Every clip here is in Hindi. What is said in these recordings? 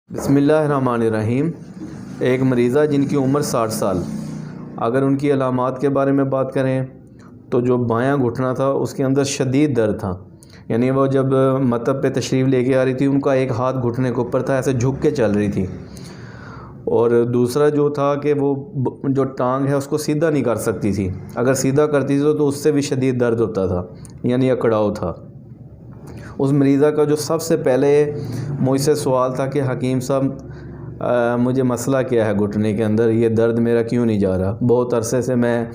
बिस्मिल्लाहिर्रहमानिर्रहीम। एक मरीज़ा जिनकी उम्र 60 साल, अगर उनकी अलामात के बारे में बात करें तो जो बायां घुटना था उसके अंदर शदीद दर्द था। यानी वो जब मतब पे तशरीफ़ लेके आ रही थी उनका एक हाथ घुटने के ऊपर था, ऐसे झुक के चल रही थी। और दूसरा जो था कि वो जो टांग है उसको सीधा नहीं कर सकती थी, अगर सीधा करती थी तो उससे भी शदीद दर्द होता था, यानी अकड़ाव था। उस मरीज़ा का जो सबसे पहले मुझसे सवाल था कि हकीम साहब मुझे मसला क्या है घुटने के अंदर, ये दर्द मेरा क्यों नहीं जा रहा। बहुत अरसे से मैं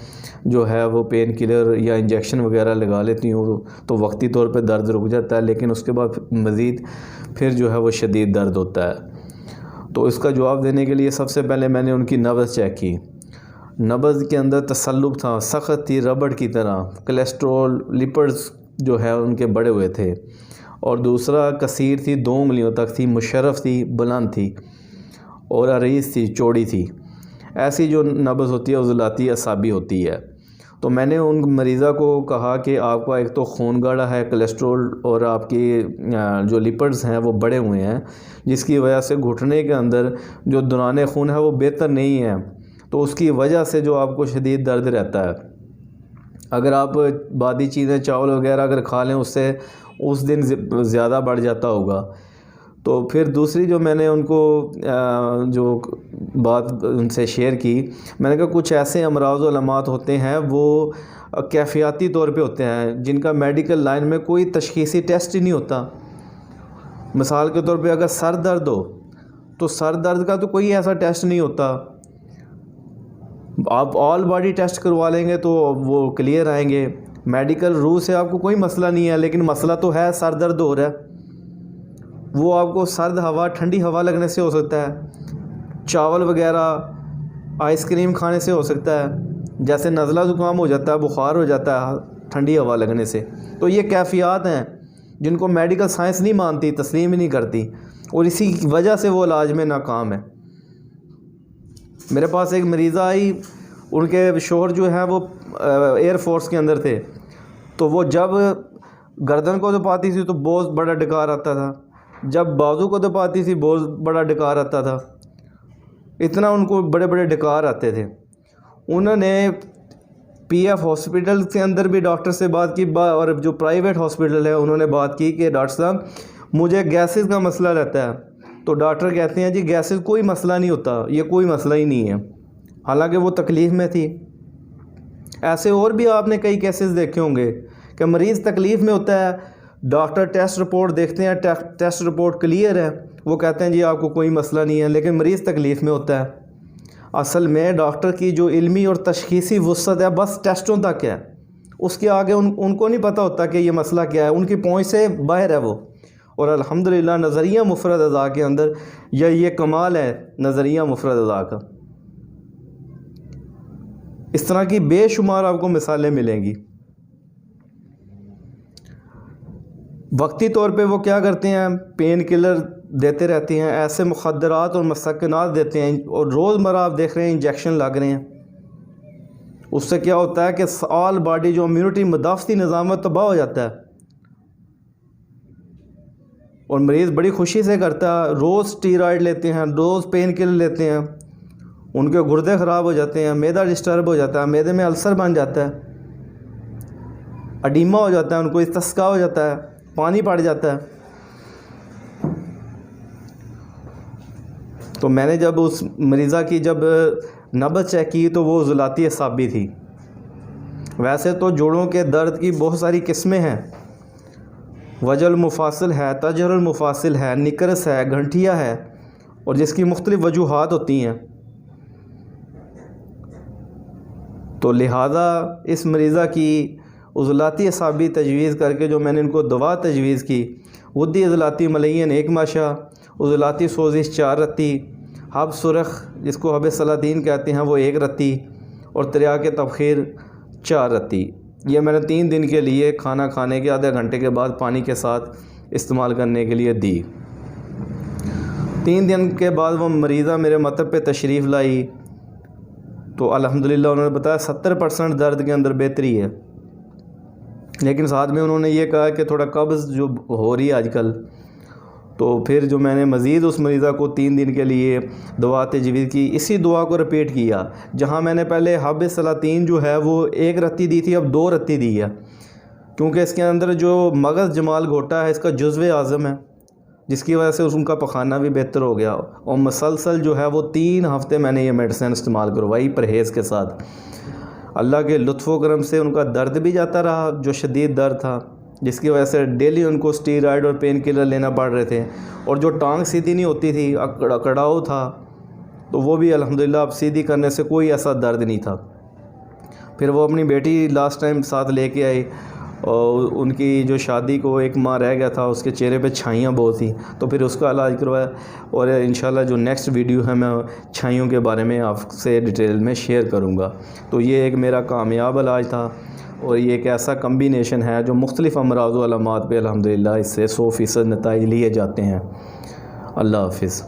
जो है वो पेन किलर या इंजेक्शन वगैरह लगा लेती हूँ तो वक्ती तौर पे दर्द रुक जाता है, लेकिन उसके बाद मज़ीद फिर जो है वो शदीद दर्द होता है। तो इसका जवाब देने के लिए सबसे पहले मैंने उनकी नब्ज़ चेक की। नब्ज़ के अंदर तसल्लुब था, सख्त थी, रबड़ की तरह। कोलेस्ट्रॉल लिपिड्स जो है उनके बढ़े हुए थे। और दूसरा कसीर थी, 2 उंगलियों तक थी, मुशर्रफ थी, बुलंद थी और अरीज़ थी, चौड़ी थी। ऐसी जो नब्ज़ होती है उज़लाती असाबी होती है। तो मैंने उन मरीज़ा को कहा कि आपका एक तो खून गाढ़ा है, कोलेस्ट्रॉल और आपकी जो लिपिड्स हैं वो बढ़े हुए हैं, जिसकी वजह से घुटने के अंदर जो दौरान खून है वो बेहतर नहीं है, तो उसकी वजह से जो आपको शदीद दर्द रहता है। अगर आप बादी चीज़ें चावल वगैरह अगर खा लें उससे उस दिन ज़्यादा बढ़ जाता होगा। तो फिर दूसरी जो मैंने उनको जो बात उनसे शेयर की, मैंने कहा कुछ ऐसे अमराज़ व अलामात होते हैं वो कैफ़ियाती तौर पे होते हैं जिनका मेडिकल लाइन में कोई तशख़ीसी टेस्ट ही नहीं होता। मिसाल के तौर पे अगर सर दर्द हो तो सर दर्द का तो कोई ऐसा टेस्ट नहीं होता। आप ऑल बॉडी टेस्ट करवा लेंगे तो वो क्लियर आएंगे। मेडिकल रूल से आपको कोई मसला नहीं है, लेकिन मसला तो है, सर दर्द हो रहा है। वो आपको सर्द हवा ठंडी हवा लगने से हो सकता है, चावल वगैरह आइसक्रीम खाने से हो सकता है, जैसे नज़ला ज़ुकाम हो जाता है, बुखार हो जाता है ठंडी हवा लगने से। तो ये कैफ़ियत हैं जिनको मेडिकल साइंस नहीं मानती, तस्लीम ही नहीं करती, और इसी वजह से वो इलाज में नाकाम है। मेरे पास एक मरीज़ा आई, उनके शोहर जो है वो एयर फोर्स के अंदर थे, तो वो जब गर्दन को दबाती थी तो बहुत बड़ा डकार आता था, जब बाजू को दबाती थी बहुत बड़ा डकार आता था, इतना उनको बड़े बड़े डकार आते थे। उन्होंने पीएफ हॉस्पिटल के अंदर भी डॉक्टर से बात की, और जो प्राइवेट हॉस्पिटल है उन्होंने बात की कि डॉक्टर साहब मुझे गैसेस का मसला रहता है। तो डॉक्टर कहते हैं जी गैसेस कोई मसला नहीं होता, ये कोई मसला ही नहीं है, हालांकि वो तकलीफ़ में थी। ऐसे और भी आपने कई केसेस देखे होंगे कि मरीज़ तकलीफ़ में होता है, डॉक्टर टेस्ट रिपोर्ट देखते हैं, टेस्ट रिपोर्ट क्लियर है, वो कहते हैं जी आपको कोई मसला नहीं है, लेकिन मरीज़ तकलीफ़ में होता है। असल में डॉक्टर की जो इल्मी और तशख़ीसी वुसअत है बस टेस्टों तक है, उसके आगे उनको नहीं पता होता कि ये मसला क्या है, उनकी पहुँच से बाहर है वो। और अल्हम्दुलिल्लाह नज़रिया मुफ़रद अज़ा के अंदर ये कमाल है, नज़रिया मुफ़रद अज़ा का। इस तरह की बेशुमार आपको मिसालें मिलेंगी। वक्ती तौर पे वो क्या करते हैं, पेन किलर देते रहते हैं, ऐसे मुखद्दरात और मसक्किनात देते हैं, और रोज़मर्रा आप देख रहे हैं इंजेक्शन लग रहे हैं। उससे क्या होता है कि ऑल बॉडी जो इम्यूनिटी मदाफ़ती निज़ाम तबाह हो जाता है, और मरीज़ बड़ी खुशी से करता है। रोज़ स्टीरॉयड लेते हैं, रोज़ पेन किलर लेते हैं, उनके गुर्दे ख़राब हो जाते हैं, मैदा डिस्टर्ब हो जाता है, मैदे में अल्सर बन जाता है, अडीमा हो जाता है, उनको इस्तिस्का हो जाता है, पानी पड़ जाता है। तो मैंने जब उस मरीज़ा की जब नब्ज़ चेक की तो वो उज़लाती असाबी थी। वैसे तो जोड़ों के दर्द की बहुत सारी किस्में हैं, वजल मुफासिल है, तजरुल मुफासिल है, निकरस है, घंटिया है, और जिसकी मुख्तलिफ़ वजूहात होती हैं। तो लिहाजा इस मरीज़ा की उज़लाती असाबी तजवीज़ करके जो मैंने इनको दवा तजवीज़ की, वुद्दी उज़लाती मलयन 1 माशा, उज़लाती सोजिश 4 रत्ती, हब सुरख जिसको हब सलातीन कहते हैं वो 1 रत्ती, और त्रिया के तबखीर 4 रत्ती। ये मैंने 3 दिन के लिए खाना खाने के आधे घंटे के बाद पानी के साथ इस्तेमाल करने के लिए दी। 3 दिन के बाद वो मरीज़ा मेरे मतब पे तशरीफ़ लाई तो अल्हम्दुलिल्लाह उन्होंने बताया 70% दर्द के अंदर बेहतरी है। लेकिन साथ में उन्होंने ये कहा कि थोड़ा कब्ज़ जो हो रही है आजकल, तो फिर जो मैंने मज़ीद उस मरीज़ा को 3 दिन के लिए दुआ तजवीज़ की, इसी दुआ को रिपीट किया। जहाँ मैंने पहले हब सलातीन जो है वो 1 रत्ती दी थी, अब 2 रत्ती दी है, क्योंकि इसके अंदर जो मगज़ जमाल घोटा है इसका जुज़्व आज़म है, जिसकी वजह से उनका पखाना भी बेहतर हो गया। और मसलसल जो है वो 3 हफ़्ते मैंने ये मेडिसिन इस्तेमाल करवाई परहेज़ के साथ। अल्लाह के लुत्फ़ व करम से उनका दर्द भी जाता रहा, जो शदीद दर्द था, जिसकी वजह से डेली उनको स्टीरॉइड और पेन किलर लेना पड़ रहे थे। और जो टांग सीधी नहीं होती थी, अकड़ाव था, तो वो भी अल्हम्दुलिल्लाह अब सीधी करने से कोई ऐसा दर्द नहीं था। फिर वो अपनी बेटी लास्ट टाइम साथ लेके आई, और उनकी जो शादी को 1 माह रह गया था, उसके चेहरे पे छाइयाँ बहुत थी, तो फिर उसका इलाज करवाया। और इंशाल्लाह जो नेक्स्ट वीडियो है मैं छाइयों के बारे में आपसे डिटेल में शेयर करूँगा। तो ये एक मेरा कामयाब इलाज था, और ये एक ऐसा कम्बिनेशन है जो मुख्तलिफ़ अमराज़ व अलामात पे अल्हम्दुलिल्लाह इससे 100% नताइज लिए जाते हैं। अल्लाह हाफ़िज़।